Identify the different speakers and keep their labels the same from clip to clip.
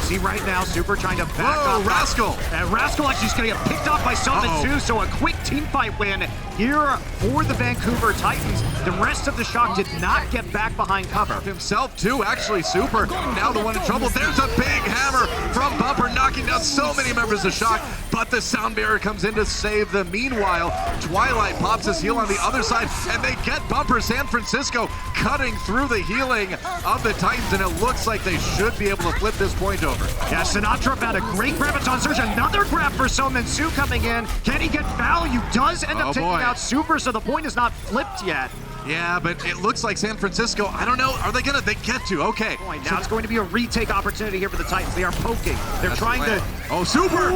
Speaker 1: See right now, Super trying to back up.
Speaker 2: Rascal!
Speaker 1: And Rascal actually is going to get picked off by Summon, so a quick team fight win here for the Vancouver Titans. The rest of the Shock did not get back behind cover.
Speaker 2: Himself too, actually. Super now the one in trouble. There's a big hammer from Bumper, knocking down so many members of Shock, but the sound barrier comes in to save them. Meanwhile, Twilight pops his heal on the other side, and they get Bumper. San Francisco cutting through the healing of the Titans, and it looks like they should be able to flip this point over.
Speaker 1: Yeah, Sinatra found a great graviton surge. Another grab for Somensu coming in. Can he get value? Does end up taking out Super, so the point is not flipped yet.
Speaker 2: Yeah, but it looks like San Francisco, I don't know, are they gonna, they get to, okay.
Speaker 1: Now it's going to be a retake opportunity here for the Titans. They are poking. They're trying to...
Speaker 2: Oh, Super!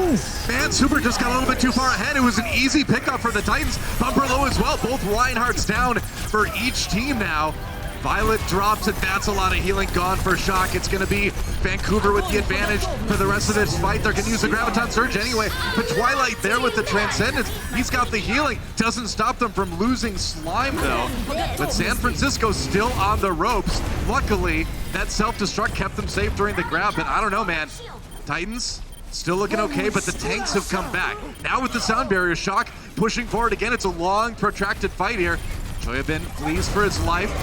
Speaker 2: Man, Super just got a little bit too far ahead. It was an easy pickup for the Titans. Bumper low as well. Both Reinhardt's down for each team now. Violet drops, and that's a lot of healing gone for Shock. It's going to be Vancouver with the advantage for the rest of this fight. They're going to use the Graviton Surge anyway. But Twilight there with the Transcendence. He's got the healing. Doesn't stop them from losing Slime, though. But San Francisco still on the ropes. Luckily, that self-destruct kept them safe during the grab. But I don't know, man. Titans still looking okay, but the tanks have come back. Now with the sound barrier, Shock pushing forward again. It's a long, protracted fight here. Choyabin flees for his life.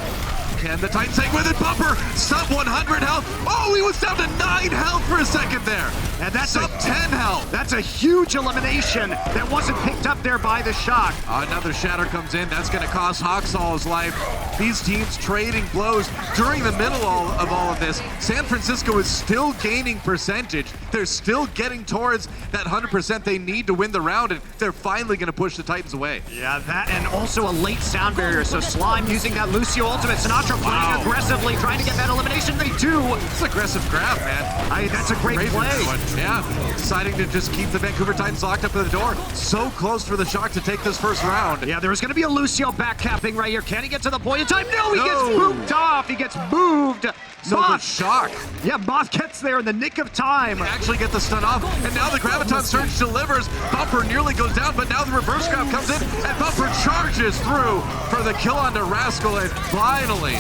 Speaker 2: Can the Titans take with it? Bumper, sub 100 health. Oh, he was down to 9 health for a second there. And that's sub 10 health.
Speaker 1: That's a huge elimination that wasn't picked up there by the Shock.
Speaker 2: Another shatter comes in. That's going to cost Hawksall's life. These teams trading blows during the middle of all of this. San Francisco is still gaining percentage. They're still getting towards that 100% they need to win the round, and they're finally going to push the Titans away.
Speaker 1: Yeah, that and also a late sound barrier. So Slime using that Lucio ultimate. Sinatra playing aggressively, trying to get that elimination. They do.
Speaker 2: It's an aggressive grab, man.
Speaker 1: That's a great play.
Speaker 2: Yeah, deciding to just keep the Vancouver Titans locked up at the door. So close for the Shock to take this first round.
Speaker 1: Yeah, there's going to be a Lucio backcapping right here. Can he get to the point in time? No, he gets booped off. He gets moved.
Speaker 2: So the Shock.
Speaker 1: Yeah, Moth gets there in the nick of time.
Speaker 2: They actually get the stun off, and now the Graviton Surge delivers. Bumper nearly goes down, but now the reverse grab comes in, and Bumper charges through for the kill onto Rascal, and finally,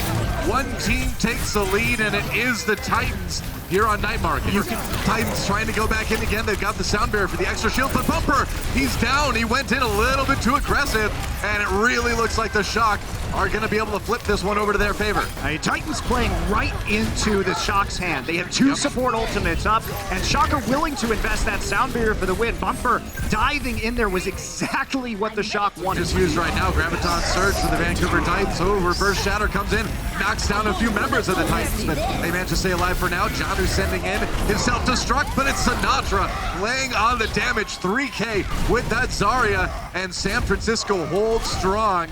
Speaker 2: one team takes the lead, and it is the Titans here on Night Market. Titans trying to go back in again. They've got the sound barrier for the extra shield, but Bumper, he's down. He went in a little bit too aggressive, and it really looks like the Shock are going to be able to flip this one over to their favor.
Speaker 1: Titans playing right into the Shock's hand. They have two support ultimates up, and Shock are willing to invest that sound barrier for the win. Bumper diving in there was exactly what the Shock wanted.
Speaker 2: Just used right now, Graviton Surge for the Vancouver Titans. Oh, reverse shatter comes in, knocks down a few members of the Titans, but they managed to stay alive for now. Janu sending in his self-destruct, but it's Sinatra laying on the damage. 3K with that Zarya, and San Francisco holds strong.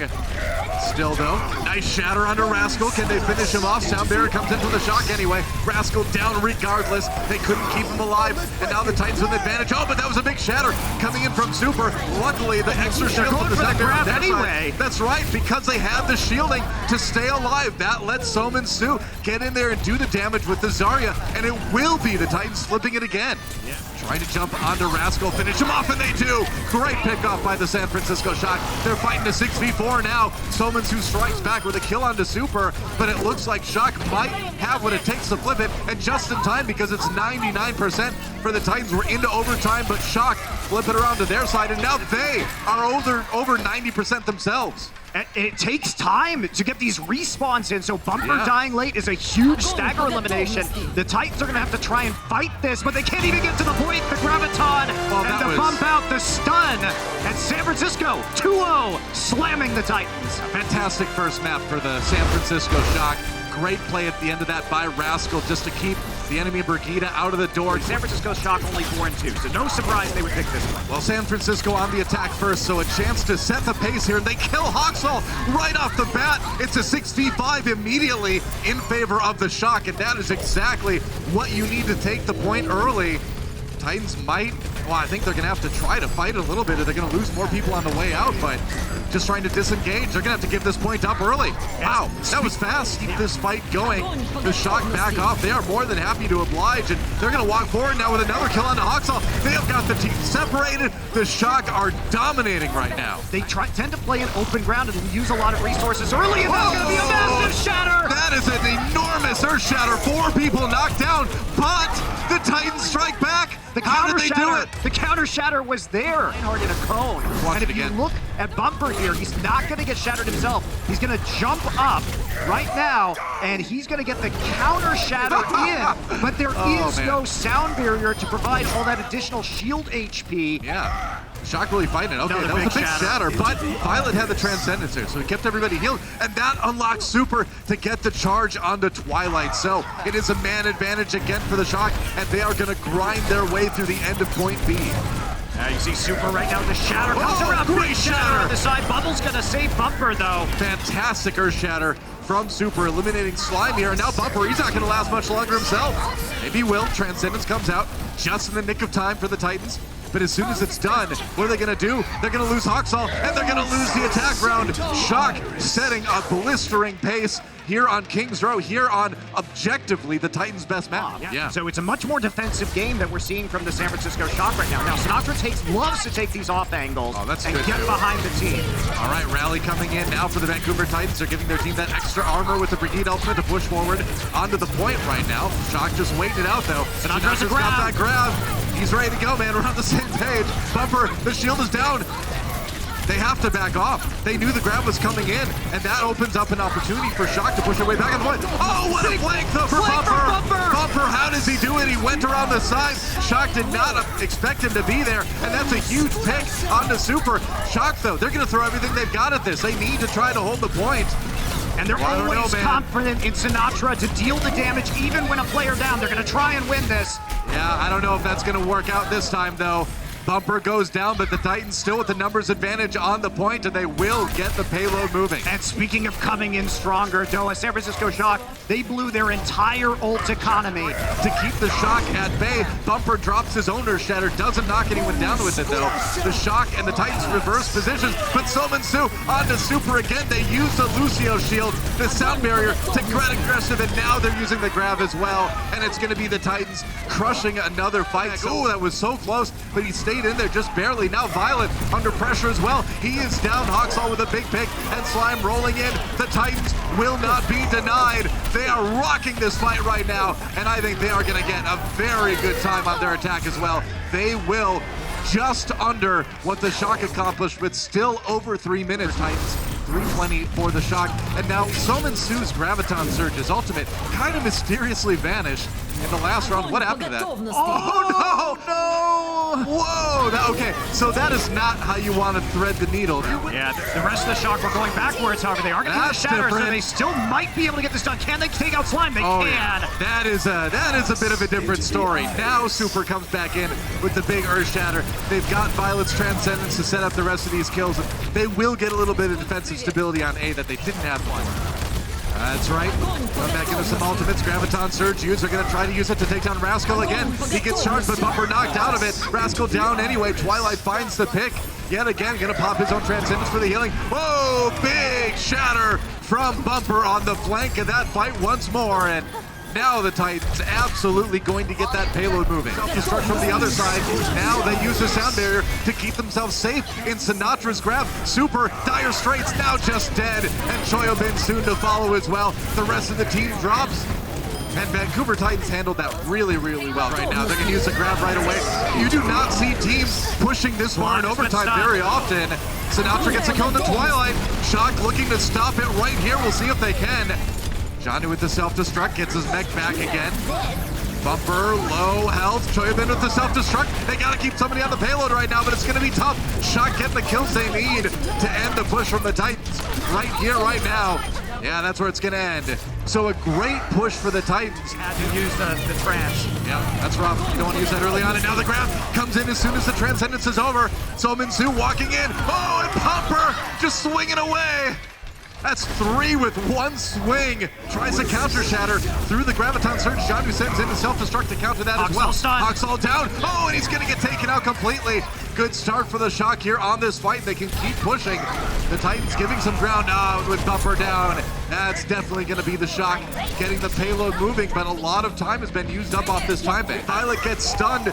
Speaker 2: Still though, nice shatter onto Rascal. Can they finish him off? Sound barrier comes in from the Shock anyway. Rascal down regardless. They couldn't keep him alive, and now the Titans with the advantage. Oh, but that was a big shatter coming in from Super. Luckily, the extra shield from the sound barrier anyway. That's right, because they had the shielding to stay alive. That lets Somensu get in there and do the damage with the Zarya, and it will be the Titans flipping it again. Yeah. Trying to jump onto Rascal, finish him off, and they do. Great pickoff by the San Francisco Shock. They're fighting a 6v4 now. Somensu strikes back with a kill onto Super, but it looks like Shock might have what it takes to flip it, and just in time because it's 99% for the Titans. We're into overtime, but Shock flip it around to their side, and now they are over 90% themselves.
Speaker 1: It takes time to get these respawns in, so Bumper dying late is a huge stagger elimination. The Titans are going to have to try and fight this, but they can't even get to the point. The Graviton and the bump out, the stun, and San Francisco 2-0 slamming the Titans.
Speaker 2: Fantastic first map for the San Francisco Shock. Great play at the end of that by Rascal just to keep the enemy Brigida out of the door.
Speaker 1: San Francisco Shock only 4-2, so no surprise they would pick this one.
Speaker 2: Well, San Francisco on the attack first, so a chance to set the pace here. They kill Hawksall right off the bat. It's a 6v5 immediately in favor of the Shock, and that is exactly what you need to take the point early. Titans might, well, I think they're going to have to try to fight a little bit, or they're going to lose more people on the way out, but just trying to disengage. They're going to have to give this point up early. Wow, that was fast. Keep this fight going. The Shock back off. They are more than happy to oblige, and they're going to walk forward now with another kill on the Hawksall. They have got the team separated. The Shock are dominating right now.
Speaker 1: They tend to play in open ground and use a lot of resources early, and that's going to be a massive shatter.
Speaker 2: That is an enormous Surge Shatter, 4 people knocked down, but the Titans strike back. How did they do it?
Speaker 1: The counter shatter was there. Hard in a cone.
Speaker 2: Watch
Speaker 1: and
Speaker 2: it
Speaker 1: if you
Speaker 2: again.
Speaker 1: look at Bumper here, he's not going to get shattered himself. He's going to jump up right now, and he's going to get the counter shatter in. But there is no sound barrier to provide all that additional shield HP.
Speaker 2: Yeah. Shock really fighting it. Okay,
Speaker 1: Another
Speaker 2: that was a
Speaker 1: big
Speaker 2: big shatter, but Violet had the Transcendence here, so he kept everybody healed, and that unlocks Super to get the charge onto Twilight. So it is a man advantage again for the Shock, and they are going to grind their way through the end of point B.
Speaker 1: You see Super right now, the shatter comes around.
Speaker 2: Great shatter
Speaker 1: on the side. Bubble's going to save Bumper, though.
Speaker 2: Fantastic Earth Shatter from Super, eliminating Slime here, and now Bumper, he's not going to last much longer himself. Maybe he will. Transcendence comes out just in the nick of time for the Titans. But as soon as it's done, what are they going to do? They're going to lose Hawksall, and they're going to lose the attack round. Shock setting a blistering pace here on Kings Row, here on objectively the Titans' best map.
Speaker 1: Yeah. So it's a much more defensive game that we're seeing from the San Francisco Shock right now. Now, Sinatra loves to take these off angles and get behind the team.
Speaker 2: All right, Rally coming in now for the Vancouver Titans. They're giving their team that extra armor with the Brigade Ultimate to push forward onto the point right now. Shock just waiting it out, though.
Speaker 1: Sinatra's
Speaker 2: got that grab. He's ready to go, man. We're on the same page. Bumper, the shield is down. They have to back off. They knew the grab was coming in, and that opens up an opportunity for Shock to push their way back on the point. Oh, what a flank though for Bumper! Bumper, how does he do it? He went around the side. Shock did not expect him to be there, and that's a huge pick onto Super. Shock though, they're going to throw everything they've got at this. They need to try to hold the point.
Speaker 1: And they're always confident in Sinatra to deal the damage even when a player down. They're going to try and win this.
Speaker 2: Yeah, I don't know if that's going to work out this time, though. Bumper goes down, but the Titans still with the numbers advantage on the point, and they will get the payload moving.
Speaker 1: And speaking of coming in stronger, Doa, San Francisco Shock, they blew their entire ult economy
Speaker 2: to keep the Shock at bay. Bumper drops his own Earth Shatter, doesn't knock anyone down with it, though. The Shock and the Titans reverse positions, but Sominsu onto Super again. They use the Lucio shield, the sound barrier to get aggressive, and now they're using the grab as well, and it's going to be the Titans crushing another fight. Oh, that was so close, but he stayed in there just barely. Now Violet under pressure as well. He is down. Hawksall with a big pick, and Slime rolling in. The Titans will not be denied. They are rocking this fight right now, and I think they are going to get a very good time on their attack as well. They will just under what the Shock accomplished, but still over 3 minutes. Titans 320 for the Shock, and now Sominsu's Graviton Surge, his ultimate, kind of mysteriously vanished in the last round. What happened to that? Oh no! Whoa! Okay, so that is not how you want to thread the needle.
Speaker 1: Yeah, the rest of the Shock were going backwards. However, they are going to get the shatter, so they still might be able to get this done. Can they take out Slime? They can.
Speaker 2: Yeah. That is a bit of a different story. Now Super comes back in with the big Earth Shatter. They've got Violet's Transcendence to set up the rest of these kills. They will get a little bit of defensive stability on A that they didn't have one. That's right. Come back into some ultimates. Graviton Surge used. They're going to try to use it to take down Rascal again. He gets charged, but Bumper knocked out of it. Rascal down anyway. Twilight finds the pick. Yet again, going to pop his own Transcendence for the healing. Whoa! Big shatter from Bumper on the flank of that fight once more. And now the Titans absolutely going to get that payload moving. Self-destruct from the other side. Now they use the sound barrier to keep themselves safe in Sinatra's grab. Super Dire Straits now just dead, and Choyobin soon to follow as well. The rest of the team drops. And Vancouver Titans handled that really, really well right now. They're going to use the grab right away. You do not see teams pushing this far in overtime very often. Sinatra gets a kill in the Twilight. Shock looking to stop it right here. We'll see if they can. Johnny with the self-destruct gets his mech back again. Bumper, low health. Choyobin with the self-destruct. They got to keep somebody on the payload right now, but it's going to be tough. Shock getting the kills they need to end the push from the Titans right here, right now. Yeah, that's where it's going to end. So a great push for the Titans.
Speaker 1: Had to use the trans.
Speaker 2: Yeah, that's rough. You don't want to use that early on. And now the grab comes in as soon as the Transcendence is over. Sominsu walking in. Oh, and Bumper just swinging away. That's 3 with 1 swing. Tries to counter shatter through the Graviton Surge. John who sends in the self-destruct to counter that as well. Hawksall down. Oh, and he's going to get taken out completely. Good start for the Shock here on this fight. They can keep pushing. The Titans giving some ground now with Bumper down. That's definitely going to be the Shock getting the payload moving, but a lot of time has been used up off this time bank. Violet gets stunned.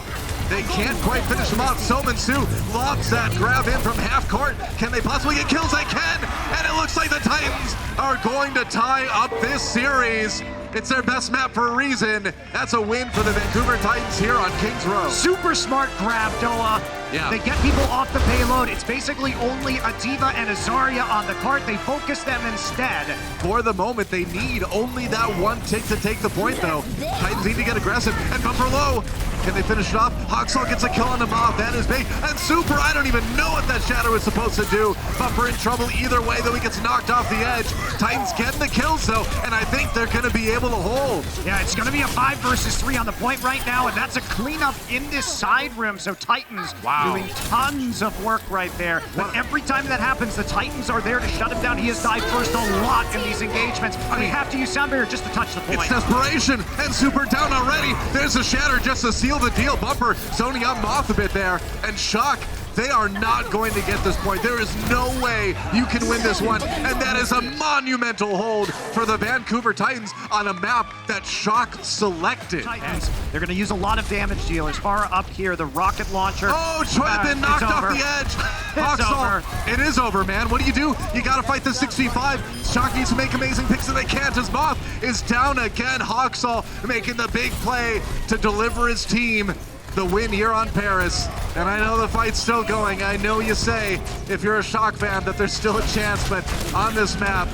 Speaker 2: They can't quite finish him off. Sominsu lobs that grab in from half court. Can they possibly get kills? They can! And it looks like the Titans are going to tie up this series. It's their best map for a reason. That's a win for the Vancouver Titans here on Kings Row.
Speaker 1: Super smart grab, Doa.
Speaker 2: Yeah.
Speaker 1: They get people off the payload. It's basically only a D.Va and a Zarya on the cart. They focus them instead.
Speaker 2: For the moment, they need only that one tick to take the point, though. Titans need to get aggressive, and Bumper low. Can they finish it off? Hoxall gets a kill on the mob. That is bait. And Super, I don't even know what that Shadow is supposed to do. Bumper in trouble either way, though he gets knocked off the edge. Titans getting the kills, though, and I think they're going to be able to hold.
Speaker 1: Yeah, it's going to be a 5 versus 3 on the point right now, and that's a cleanup in this side room. So Titans doing tons of work right there. But every time that happens, the Titans are there to shut him down. He has died first a lot in these engagements. They have to use Sound Barrier just to touch the point.
Speaker 2: It's desperation, and Super down already. There's a Shatter just to seal the deal. Bumper zoning up Moth a bit there, and Shock, they are not going to get this point. There is no way you can win this one, and that is a monumental hold for the Vancouver Titans on a map that Shock selected.
Speaker 1: Titans, they're going to use a lot of damage dealers. Far up here, the rocket launcher.
Speaker 2: Oh, Troy been knocked off the edge. Hoxall, it is over, man. What do? You got to fight the 6v5. Shock needs to make amazing picks, and they can't as Moth is down again. Hoxall making the big play to deliver his team the win here on Paris. And I know the fight's still going. I know you say, if you're a Shock fan, that there's still a chance, but on this map,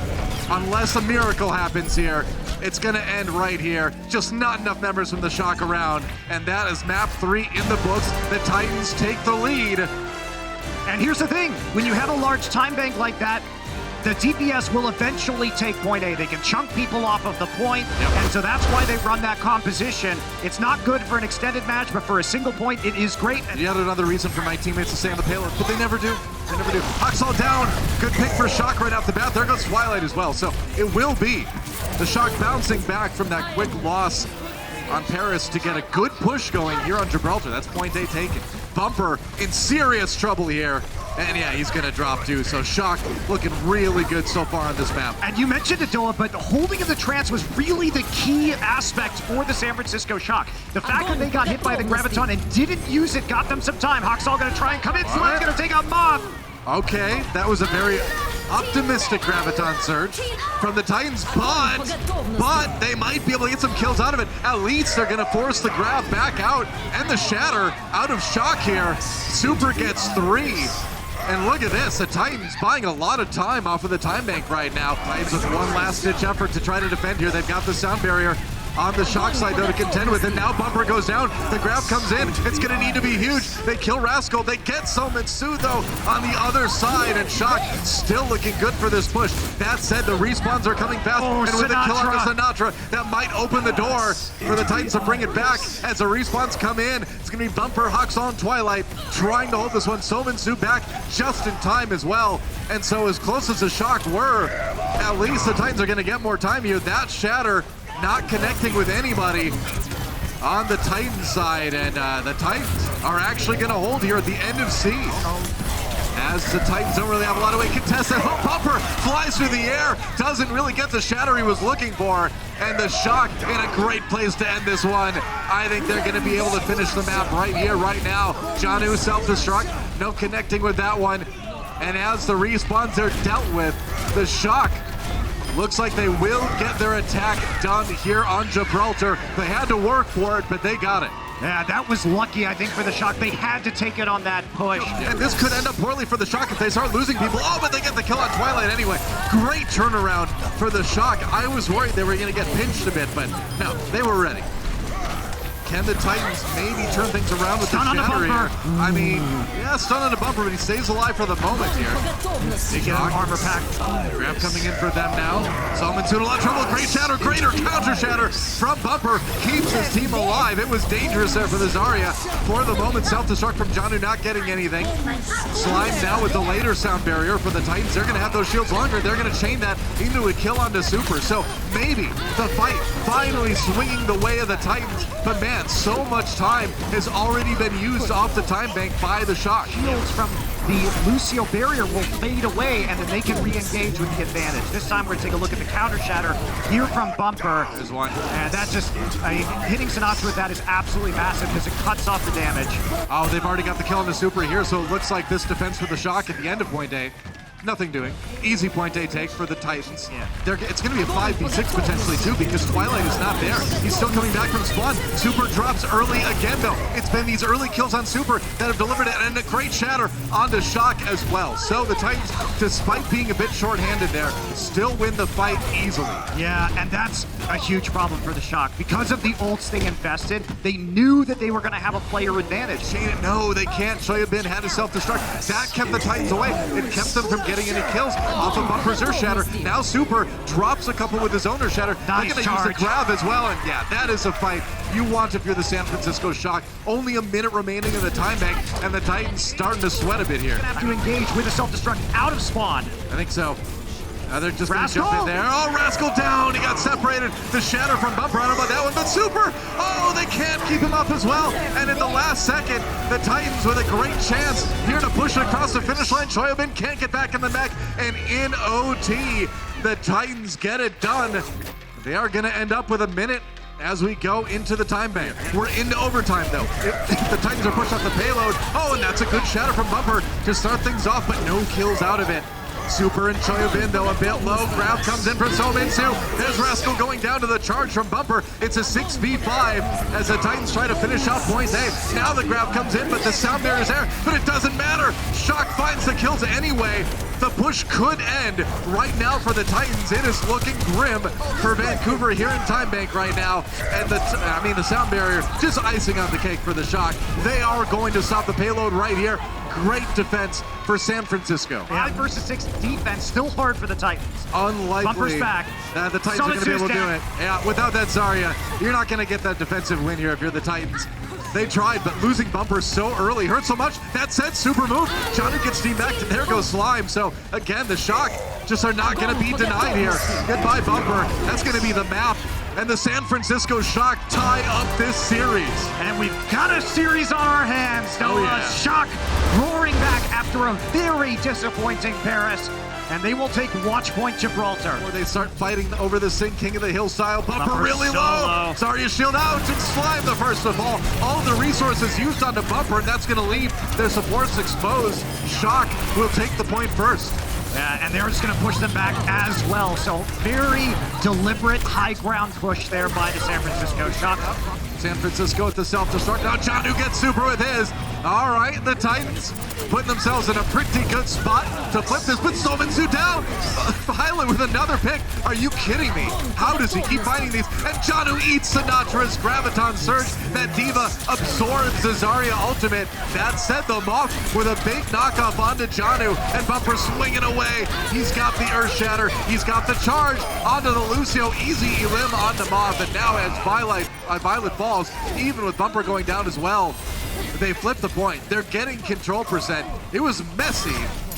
Speaker 2: unless a miracle happens here, it's gonna end right here. Just not enough members from the Shock around. And that is map 3 in the books. The Titans take the lead.
Speaker 1: And here's the thing, when you have a large time bank like that, the DPS will eventually take point A. They can chunk people off of the point, and so that's why they run that composition. It's not good for an extended match, but for a single point, it is great. And
Speaker 2: yet another reason for my teammates to stay on the payload, but they never do. They never do. Hoxall down. Good pick for Shock right off the bat. There goes Twilight as well. So it will be the Shock bouncing back from that quick loss on Paris to get a good push going here on Gibraltar. That's point A taken. Bumper in serious trouble here. And yeah, he's gonna drop too. So Shock looking really good so far on this map.
Speaker 1: And you mentioned it, Doa, but holding of the trance was really the key aspect for the San Francisco Shock. The fact that they got hit by the Graviton and didn't use it got them some time. Hoxall gonna try and come in. Slime's gonna take out Moth.
Speaker 2: Okay, that was a very optimistic Graviton surge from the Titans, but they might be able to get some kills out of it. At least they're gonna force the Grav back out and the Shatter out of Shock here. Super gets 3. And look at this, the Titans buying a lot of time off of the time bank right now. Titans with one last-ditch effort to try to defend here. They've got the Sound Barrier on the Shock side, though, to contend with it. Now Bumper goes down. The grab comes in. It's going to need to be huge. They kill Rascal. They get Somitsu, though, on the other side. And Shock still looking good for this push. That said, the respawns are coming fast. And with a kill on the Sinatra, that might open the door for the Titans to bring it back. As the respawns come in, it's going to be Bumper, Hoxall, and Twilight trying to hold this one. Somitsu back just in time as well. And so as close as the Shock were, at least the Titans are going to get more time here. That Shatter not connecting with anybody on the Titans side, and the Titans are actually going to hold here at the end of C. As the Titans don't really have a lot of way contested. Oh, Bumper flies through the air, doesn't really get the Shatter he was looking for, and the Shock in a great place to end this one. I think they're going to be able to finish the map right here, right now. Janu self-destruct, no connecting with that one. And as the respawns are dealt with, the Shock looks like they will get their attack done here on Gibraltar. They had to work for it, but they got it.
Speaker 1: Yeah, that was lucky, I think, for the Shock. They had to take it on that push.
Speaker 2: And this could end up poorly for the Shock if they start losing people. Oh, but they get the kill on Twilight anyway. Great turnaround for the Shock. I was worried they were going to get pinched a bit, but no, they were ready. Can the Titans maybe turn things around with the Shatter here? I mean, yeah, stun on a Bumper, but he stays alive for the moment here.
Speaker 1: They get an armor pack.
Speaker 2: Grab coming in for them now. Somitsu in a lot of trouble. Great Shatter, greater counter Shatter from Bumper. Keeps his team alive. It was dangerous there for the Zarya. For the moment, self-destruct from Janu, not getting anything. Slime now with the later Sound Barrier for the Titans. They're going to have those shields longer. They're going to chain that into a kill onto Super. So maybe the fight finally swinging the way of the Titans. But man, so much time has already been used off the time bank by the Shock.
Speaker 1: Shields from the Lucio barrier will fade away, and then they can re-engage with the advantage. This time we're going to take a look at the counter Shatter here from Bumper.
Speaker 2: There's one.
Speaker 1: And that's just, hitting Sinatra with that is absolutely massive because it cuts off the damage.
Speaker 2: Oh, they've already got the kill on the Super here, so it looks like this defense for the Shock at the end of point A nothing doing. Easy point A take for the Titans.
Speaker 1: Yeah.
Speaker 2: It's going to be a 5v6 potentially too, because Twilight is not there. He's still coming back from spawn. Super drops early again though. It's been these early kills on Super that have delivered it, and a great shatter onto Shock as well. So the Titans, despite being a bit short-handed there, still win the fight easily.
Speaker 1: Yeah, and that's a huge problem for the Shock. Because of the ults they invested, they knew that they were going to have a player advantage.
Speaker 2: No, they can't. Shoyabin had to self-destruct. That kept the Titans away. It kept them from getting any kills off of Bumper's Earth Shatter. Now Super drops a couple with his own Earth Shatter.
Speaker 1: Nice
Speaker 2: They're going to use the grab as well, and yeah, that is a fight you want if you're the San Francisco Shock. Only a minute remaining in the time bank, and the Titans starting to sweat a bit here.
Speaker 1: Have to engage with a self-destruct out of spawn.
Speaker 2: I think so. Now they're just going to
Speaker 1: Rascal!
Speaker 2: jump in there. Oh, Rascal down. He got separated. The shatter from Bumper. I don't know about that one, but Super. Oh, they can't keep him up as well. And in the last second, the Titans with a great chance here to push it across the finish line. Shoyabin can't get back in the mech. And in OT, the Titans get it done. They are going to end up with a minute as we go into the time bank. We're into overtime though. If the Titans are pushed off the payload. Oh, and that's a good shatter from Bumper to start things off, but no kills out of it. Super and Shoyabin though a bit low. Grab comes in from Sominsu. There's Rascal going down to the charge from Bumper. It's a 6v5 as the Titans try to finish off point A. Now the grab comes in, but the sound barrier is there, but it doesn't matter. Shock finds the kills anyway. The push could end right now for the Titans. It is looking grim for Vancouver here in time bank right now. And the sound barrier just icing on the cake for the Shock. They are going to stop the payload right here. Great defense for San Francisco.
Speaker 1: 5 versus 6 defense, still hard for the Titans.
Speaker 2: Unlikely
Speaker 1: Bumper's back.
Speaker 2: that the Titans are going to be able to do it. Yeah, without that Zarya, you're not going to get that defensive win here if you're the Titans. They tried, but losing Bumper so early hurt so much. That said, super move. Janu gets debacked, and there goes Slime. So, again, the Shock just are not going to be denied here. Goodbye, Bumper. That's going to be the map. And the San Francisco Shock tie up this series.
Speaker 1: And we've got a series on our hands. Noah Shock roaring back after a very disappointing Paris. And they will take watch point Gibraltar.
Speaker 2: Or they start fighting over the Sing King of the Hill style. Bumper really
Speaker 1: so
Speaker 2: low. Zarya shield out. And Slime the first of all the resources used onto Bumper, and that's going to leave their supports exposed. Shock will take the point first.
Speaker 1: Yeah, and they're just going to push them back as well. So very deliberate high ground push there by the San Francisco Shock.
Speaker 2: San Francisco at the self-destruct. Now Janu gets super with his. All right, the Titans putting themselves in a pretty good spot to flip this. But Sominsu down. Violet with another pick. Are you kidding me? How does he keep finding these? And Janu eats Sinatra's Graviton Surge. That Diva absorbs the Zarya ultimate. That set them off with a big knockoff onto Janu. And Bumper swinging away. He's got the Earth Shatter. He's got the charge onto the Lucio. Easy elim onto Moth. And now as Violet falls, even with Bumper going down as well, they flip the point. They're getting control percent. It was messy,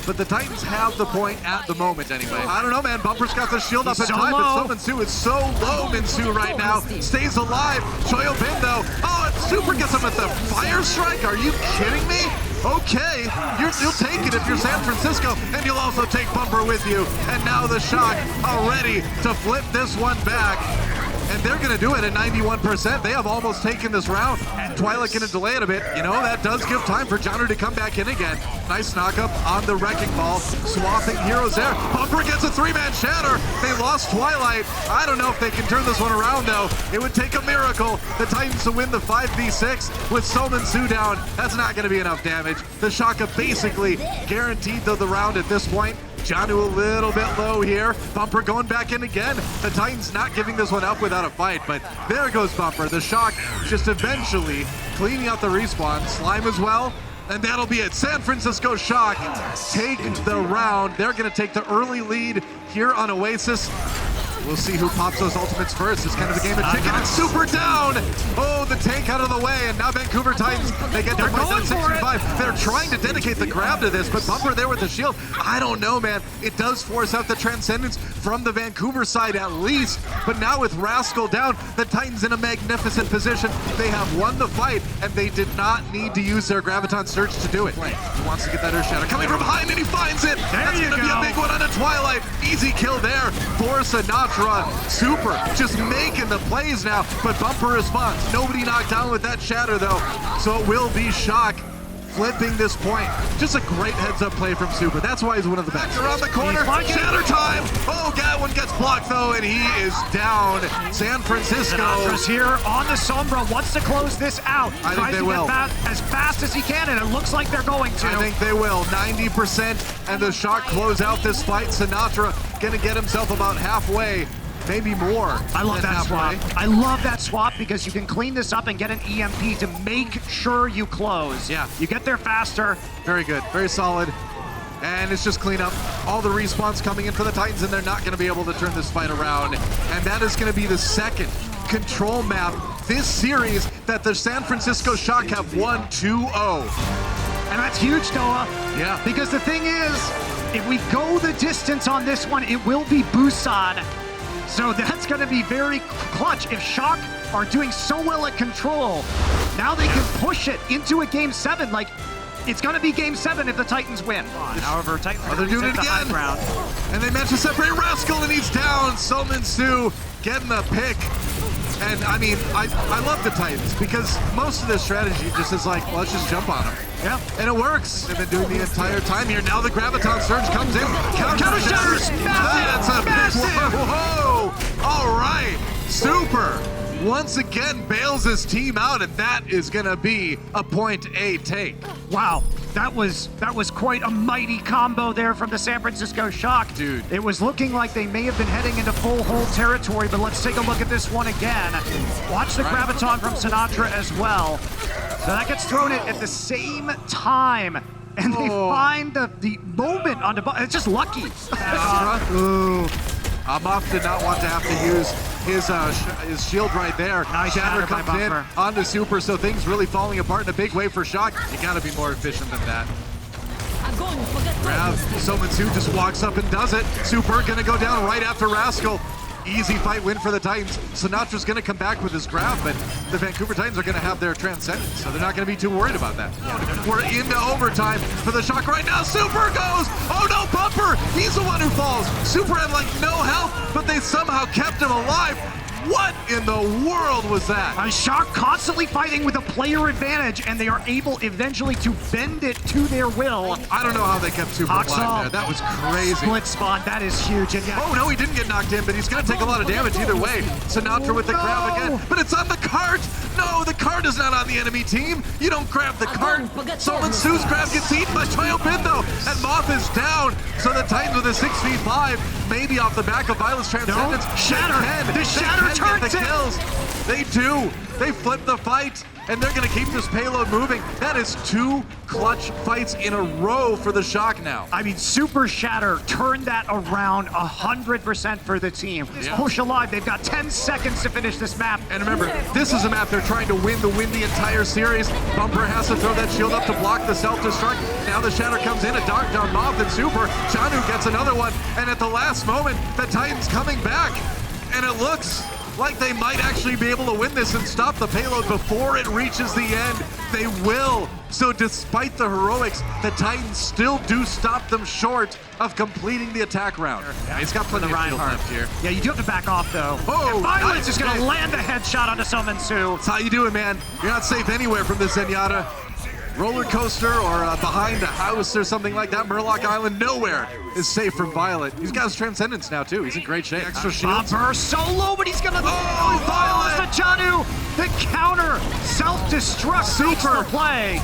Speaker 2: but the Titans have the point at the moment anyway. I don't know, man. Bumper's got the shield up in time, but Sominsu is so low. Minsu right now stays alive. Shoyabin though. Oh, and Super gets him with the Fire Strike. Are you kidding me? Okay, you'll take it if you're San Francisco, and you'll also take Bumper with you. And now the Shock are ready to flip this one back. And they're going to do it at 91%. They have almost taken this round. Twilight going to delay it a bit. You know, that does give time for Janu to come back in again. Nice knockup on the Wrecking Ball. Swapping heroes there. Bumper gets a 3-man shatter. They lost Twilight. I don't know if they can turn this one around, though. It would take a miracle. The Titans to win the 5v6 with Sominsu down. That's not going to be enough damage. The Shock have basically guaranteed the round at this point. Janu a little bit low here. Bumper going back in again. The Titans not giving this one up without a fight, but there goes Bumper. The Shock just eventually cleaning out the respawn. Slime as well. And that'll be it. San Francisco Shock take the round. They're going to take the early lead here on Oasis. We'll see who pops those ultimates first. It's kind of a game of chicken. And Super down. Oh, the tank out of the way. And now Vancouver Titans, they get their point 65. They're trying to dedicate the grab to this, but Bumper there with the shield. I don't know, man. It does force out the Transcendence from the Vancouver side at least. But now with Rascal down, the Titans in a magnificent position. They have won the fight, and they did not need to use their Graviton Surge to do it. He wants to get that Earth Shatter. Coming from behind, and he finds it. That's going to be a big one on a Twilight. Easy kill there for Sinatra. Super just making the plays now, but Bumper responds. Nobody knocked down with that shatter though, so it will be Shock flipping this point. Just a great heads-up play from Super. That's why he's one of the best. Around the corner, shatter time! Oh, Gatwin gets blocked though, and he is down. San Francisco.
Speaker 1: Sinatra's here on the Sombra, wants to close this out.
Speaker 2: I think they will.
Speaker 1: As fast as he can, and it looks like they're going to.
Speaker 2: I think they will. 90%, and the Shock close out this fight. Sinatra gonna get himself about halfway. Maybe more.
Speaker 1: I love that swap. I love that swap because you can clean this up and get an EMP to make sure you close.
Speaker 2: Yeah.
Speaker 1: You get there faster.
Speaker 2: Very good. Very solid. And it's just clean up. All the respawns coming in for the Titans, and they're not going to be able to turn this fight around. And that is going to be the second control map this series that the San Francisco Shock have won 2-0.
Speaker 1: And that's huge, Noah.
Speaker 2: Yeah.
Speaker 1: Because the thing is, if we go the distance on this one, it will be Busan. So that's going to be very clutch. If Shock are doing so well at control, now they can push it into a game 7. Like, it's going to be game 7 if the Titans win. However, Titans
Speaker 2: they're doing it again. And they managed to separate Rascal, and he's down. Somin Su getting the pick. And I mean, I love the Titans because most of their strategy just is like, well, let's just jump on them.
Speaker 1: Yeah.
Speaker 2: And it works. They've been doing the entire time here. Now the Graviton Surge comes in.
Speaker 1: Counter shatters!
Speaker 2: That's a big one. Whoa! All right. Super once again bails his team out, and that is going to be a point A take.
Speaker 1: Wow. That was quite a mighty combo there from the San Francisco Shock.
Speaker 2: Dude.
Speaker 1: It was looking like they may have been heading into full hold territory, but let's take a look at this one again. Watch the Graviton from Sinatra as well. So that gets thrown at the same time. And they find the moment on the it's just lucky.
Speaker 2: Ooh. Moff did not want to have to use his shield right there.
Speaker 1: Nice
Speaker 2: Shatter comes in onto Super, so things really falling apart in a big way for Shock. You gotta be more efficient than that. Grab, Somitsu just walks up and does it. Super gonna go down right after Rascal. Easy fight win for the Titans. Sinatra's gonna come back with his grab, but the Vancouver Titans are gonna have their Transcendence, so they're not gonna be too worried about that. We're into overtime for the Shock right now. Super goes! Oh no, Bumper! He's the one who falls. Super had like no health, but they somehow kept him alive. What in the world was that?
Speaker 1: A Shock constantly fighting with a player advantage, and they are able eventually to bend it to their will.
Speaker 2: I don't know how they kept Super alive there. That was crazy.
Speaker 1: Split spawn, that is huge. And yeah.
Speaker 2: Oh no, he didn't get knocked in, but he's gonna take a lot of damage either way. Sinatra with the grab again, but it's on the cart! No, the cart is not on the enemy team. You don't grab the cart. Someone Sue's grab gets eaten by Triopin though, and Moth is down. So the Titans with a 6v5, maybe off the back of Violet's Transcendence.
Speaker 1: Shatter! The Shatter turns
Speaker 2: the kills. They do. They flip the fight, and they're going to keep this payload moving. That is 2 clutch fights in a row for the Shock now.
Speaker 1: I mean, Super Shatter turned that around 100% for the team.
Speaker 2: Yeah.
Speaker 1: Push alive. They've got 10 seconds to finish this map.
Speaker 2: And remember, this is a map they're trying to win the entire series. Bumper has to throw that shield up to block the self-destruct. Now the Shatter comes in, a dark down Moth and Super. Janu gets another one, and at the last moment, the Titans coming back. And it looks like they might actually be able to win this and stop the payload before it reaches the end. They will. So despite the heroics, the Titans still do stop them short of completing the attack round. Yeah, he's got plenty of shield left here.
Speaker 1: Yeah, you do have to back off though.
Speaker 2: Oh,
Speaker 1: Violet's just gonna land a headshot onto Sominsu.
Speaker 2: That's how you do it, man. You're not safe anywhere from this Zenyatta. Roller coaster or behind a house or something like that. Murloc Island, nowhere is safe from Violet. He's got his Transcendence now too. He's in great shape. Extra shields.
Speaker 1: Bumper so low, but he's gonna.
Speaker 2: Oh, Violet!
Speaker 1: The Janu, the counter, self-destruct, super play.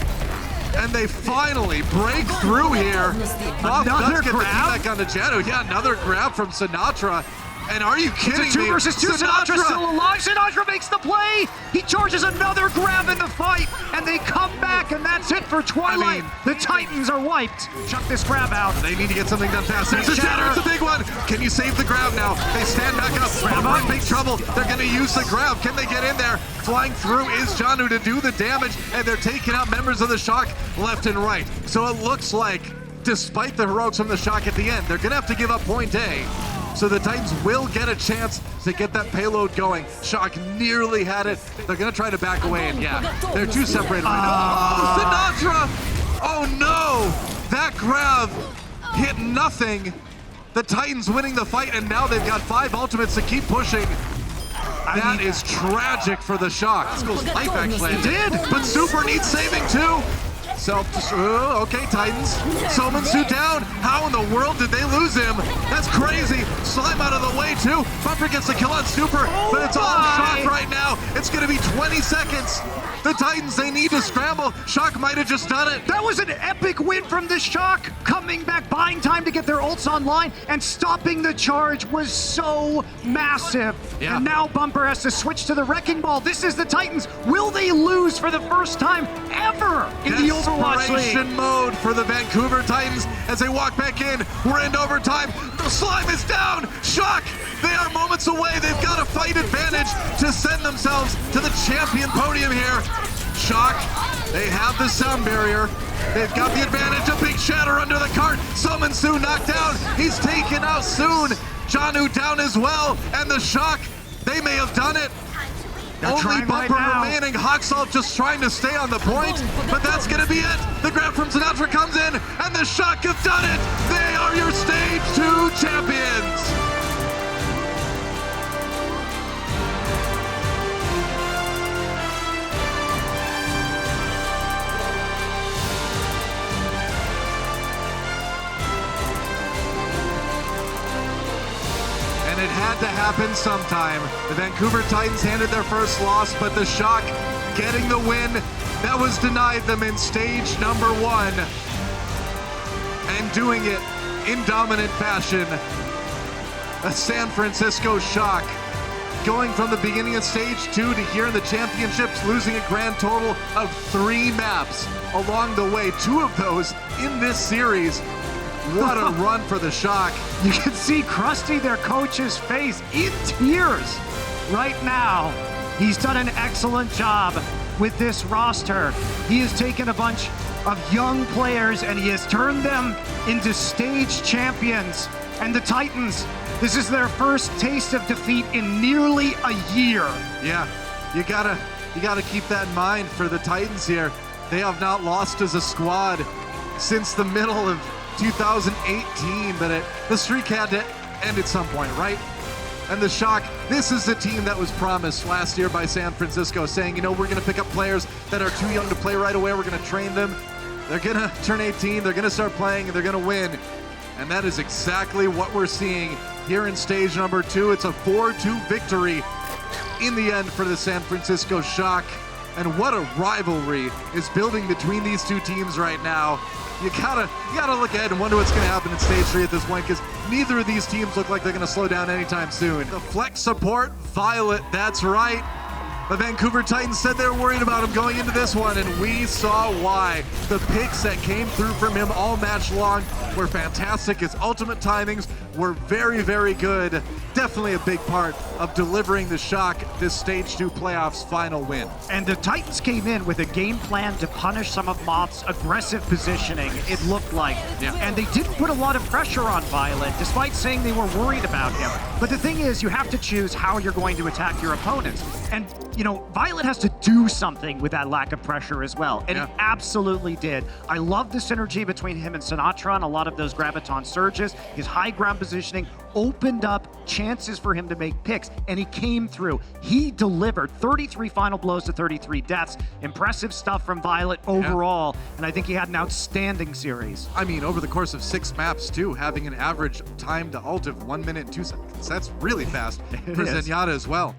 Speaker 2: And they finally break through here. Moth does get the feedback on the Janu. Yeah, another grab from Sinatra. And are you kidding
Speaker 1: me? 2 versus 2. Sinatra's still alive. Sinatra makes the play. He charges another grab in the fight, and they come back, and that's it for Twilight. The Titans are wiped. Chuck this grab out.
Speaker 2: They need to get something done fast. There's a Shatter. It's a big one. Can you save the grab now? They stand back up. We're in big trouble. They're going to use the grab. Can they get in there? Flying through is Janu to do the damage, and they're taking out members of the Shock left and right. So it looks like, despite the heroics from the Shock at the end, they're going to have to give up point A. So the Titans will get a chance to get that payload going. Shock nearly had it. They're gonna try to back away, and yeah, they're too separated right now. Oh, Sinatra! Oh no! That grab hit nothing. The Titans winning the fight, and now they've got 5 ultimates to keep pushing. That is tragic for the Shock. This goes life actually.
Speaker 1: It did!
Speaker 2: But Super needs saving too. Okay, Titans. Somansu down. How in the world did they lose him? That's crazy. Slime out of the way, too. Bumper gets the kill on Super, but it's all Shock right now. It's going to be 20 seconds. The Titans, they need to scramble. Shock might have just done it.
Speaker 1: That was an epic win from the Shock. Coming back, buying time to get their ults online, and stopping the charge was so massive.
Speaker 2: Yeah.
Speaker 1: And now Bumper has to switch to the Wrecking Ball. This is the Titans. Will they lose for the first time ever in the Overwatch League?
Speaker 2: Desperation mode for the Vancouver Titans as they walk back in. We're into overtime. The Slime is down. Shock. They are moments away. They've got a fight advantage to send themselves to the champion podium here. Shock, they have the sound barrier. They've got the advantage. A big shatter under the cart. Somansu knocked down. He's taken out soon. Janu down as well. And the Shock, they may have done it. Only Bumper remaining. Hawksalt just trying to stay on the point, but that's going to be it. The grab from Sinatra comes in, and the Shock have done it. They are your Stage 2 champions. And it had to happen sometime. The Vancouver Titans handed their first loss, but the Shock getting the win that was denied them in stage number 1 and doing it in dominant fashion. A San Francisco Shock going from the beginning of stage 2 to here in the championships, losing a grand total of 3 maps along the way, 2 of those in this series. What a run for the Shock.
Speaker 1: You can see Krusty, their coach's face, in tears right now. He's done an excellent job with this roster. He has taken a bunch of young players and he has turned them into stage champions. And the Titans, this is their first taste of defeat in nearly a year.
Speaker 2: Yeah, you gotta keep that in mind for the Titans here. They have not lost as a squad since the middle of 2018, but the streak had to end at some point, right? And the Shock, this is the team that was promised last year by San Francisco, saying, you know, we're going to pick up players that are too young to play right away. We're going to train them. They're going to turn 18. They're going to start playing, and they're going to win. And that is exactly what we're seeing here in stage number 2. It's a 4-2 victory in the end for the San Francisco Shock. And what a rivalry is building between these two teams right now. You gotta look ahead and wonder what's gonna happen in stage 3 at this point, because neither of these teams look like they're gonna slow down anytime soon. The flex support, Violet, that's right. The Vancouver Titans said they were worried about him going into this one, and we saw why. The picks that came through from him all match long were fantastic. His ultimate timings were very, very good. Definitely a big part of delivering the Shock this Stage 2 playoffs final win.
Speaker 1: And the Titans came in with a game plan to punish some of Moth's aggressive positioning, it looked like.
Speaker 2: Yeah.
Speaker 1: And they didn't put a lot of pressure on Violet, despite saying they were worried about him. But the thing is, you have to choose how you're going to attack your opponents. And, you know, Violet has to do something with that lack of pressure as well. And he absolutely did. I love the synergy between him and Sinatra on a lot of those Graviton surges. His high ground positioning opened up chances for him to make picks, and he came through. He delivered 33 final blows to 33 deaths. Impressive stuff from Violet overall, and I think he had an outstanding series.
Speaker 2: I mean, over the course of 6 maps too, having an average time to ult of 1 minute and 2 seconds. That's really fast for Zenyatta as well.